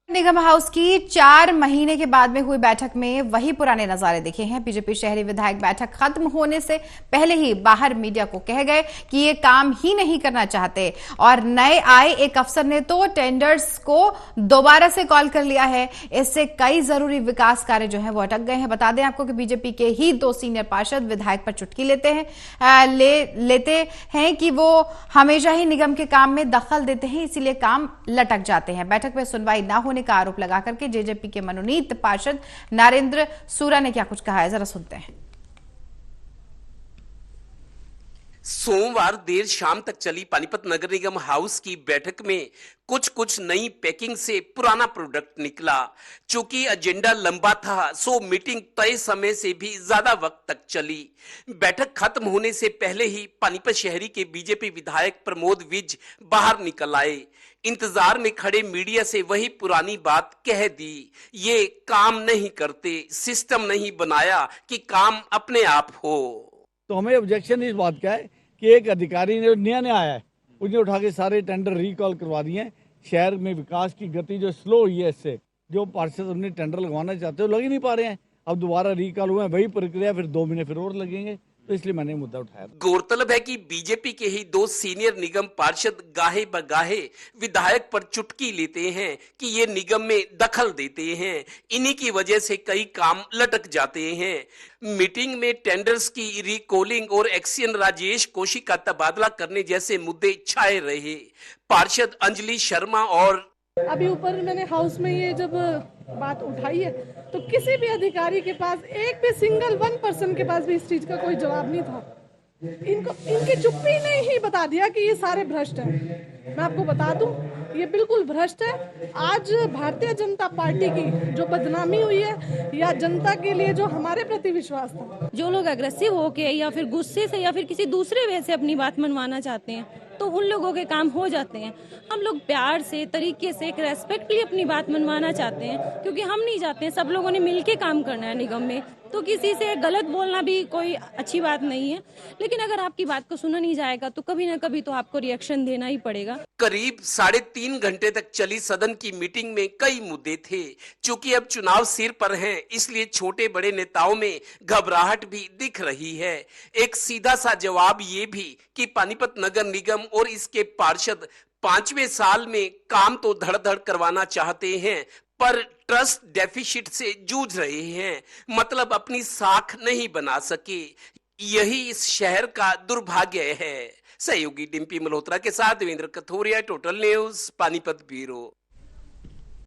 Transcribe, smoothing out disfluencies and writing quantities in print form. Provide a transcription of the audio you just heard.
निगम house की 4 महीने के बाद में हुई बैठक में वही पुराने नजारे दिखे हैं। बीजेपी शहरी विधायक बैठक खत्म होने से पहले ही बाहर मीडिया को कह गए कि ये काम ही नहीं करना चाहते और नए आए एक अफसर ने तो टेंडर्स को दोबारा से कॉल कर लिया है। इससे कई जरूरी विकास कार्य जो है वो अटक गए हैं। बता दें आपको कि बीजेपी के ही 2 सीनियर पार्षद विधायक पर चुटकी लेते हैं कि वो हमेशा ही निगम के काम में दखल देते हैं, इसीलिए काम लटक जाते हैं। बैठक में सुनवाई न होने का आरोप लगा करके जेजेपी के मनोनीत पार्षद नरेंद्र सूरा ने क्या कुछ कहा है, जरा सुनते हैं। सोमवार देर शाम तक चली पानीपत नगर निगम हाउस की बैठक में कुछ नई पैकिंग से पुराना प्रोडक्ट निकला। चूंकि एजेंडा लंबा था, सो मीटिंग तय समय से भी ज्यादा वक्त तक चली। बैठक खत्म होने से पहले ही पानीपत शहरी के बीजेपी विधायक प्रमोद विज बाहर निकल आए। इंतजार में खड़े मीडिया से वही पुरानी बात कह दी। ये काम नहीं करते, सिस्टम नहीं बनाया कि काम अपने आप हो। तो हमें ऑब्जेक्शन इस बात का है कि एक अधिकारी ने नया आया है, उसने उठा के सारे टेंडर रिकॉल करवा दिए हैं। शहर में विकास की गति जो स्लो हुई है, इससे जो पार्षद अपने टेंडर लगवाना चाहते हो लग ही नहीं पा रहे हैं। अब दोबारा रिकॉल हुए हैं, वही प्रक्रिया, फिर 2 महीने फिर और लगेंगे, तो इसलिए मैंने मुद्दा उठाया। गौरतलब है कि बीजेपी के ही 2 सीनियर निगम पार्षद गाहे बगाहे विधायक पर चुटकी लेते हैं कि ये निगम में दखल देते हैं। इन्हीं की वजह से कई काम लटक जाते हैं। मीटिंग में टेंडर्स की रिकॉलिंग और एक्सियन राजेश कोशी का तबादला करने जैसे मुद्दे छाए रहे। पार्षद अंजलि शर्मा और अभी ऊपर मैंने हाउस में ये जब बात उठाई है तो किसी भी अधिकारी के पास, एक भी सिंगल 1% के पास भी इस चीज का कोई जवाब नहीं था। इनकी चुप्पी ने ही बता दिया कि ये सारे भ्रष्ट हैं। मैं आपको बता दूं, ये बिल्कुल भ्रष्ट है। आज भारतीय जनता पार्टी की जो बदनामी हुई है, या जनता के लिए जो हमारे प्रति विश्वास था, जो लोग अग्रेसिव होके या फिर गुस्से से या फिर किसी दूसरे वे से अपनी बात मनवाना चाहते हैं, तो उन लोगों के काम हो जाते हैं। हम लोग प्यार से, तरीके से, एक रेस्पेक्टफुली अपनी बात मनवाना चाहते हैं, क्योंकि हम नहीं चाहते हैं, सब लोगों ने मिलके काम करना है निगम में। तो किसी से गलत बोलना भी कोई अच्छी बात नहीं है, लेकिन अगर आपकी बात को सुना नहीं जाएगा तो कभी ना कभी तो आपको रिएक्शन देना ही पड़ेगा। करीब 3.5 घंटे तक चली सदन की मीटिंग में कई मुद्दे थे। चूंकि अब चुनाव सिर पर हैं, इसलिए छोटे बड़े नेताओं में घबराहट भी दिख रही है। एक सीधा सा जवाब ये भी कि पानीपत नगर निगम और इसके पार्षद 5वें साल में काम तो धड़-धड़ करवाना चाहते हैं, पर ट्रस्ट डेफिसिट से जूझ रहे हैं। मतलब अपनी साख नहीं बना सके। यही इस शहर का दुर्भाग्य है। सहयोगी डिम्पी मल्होत्रा के साथ Devendra Kathoria, total news, Panipat bureau.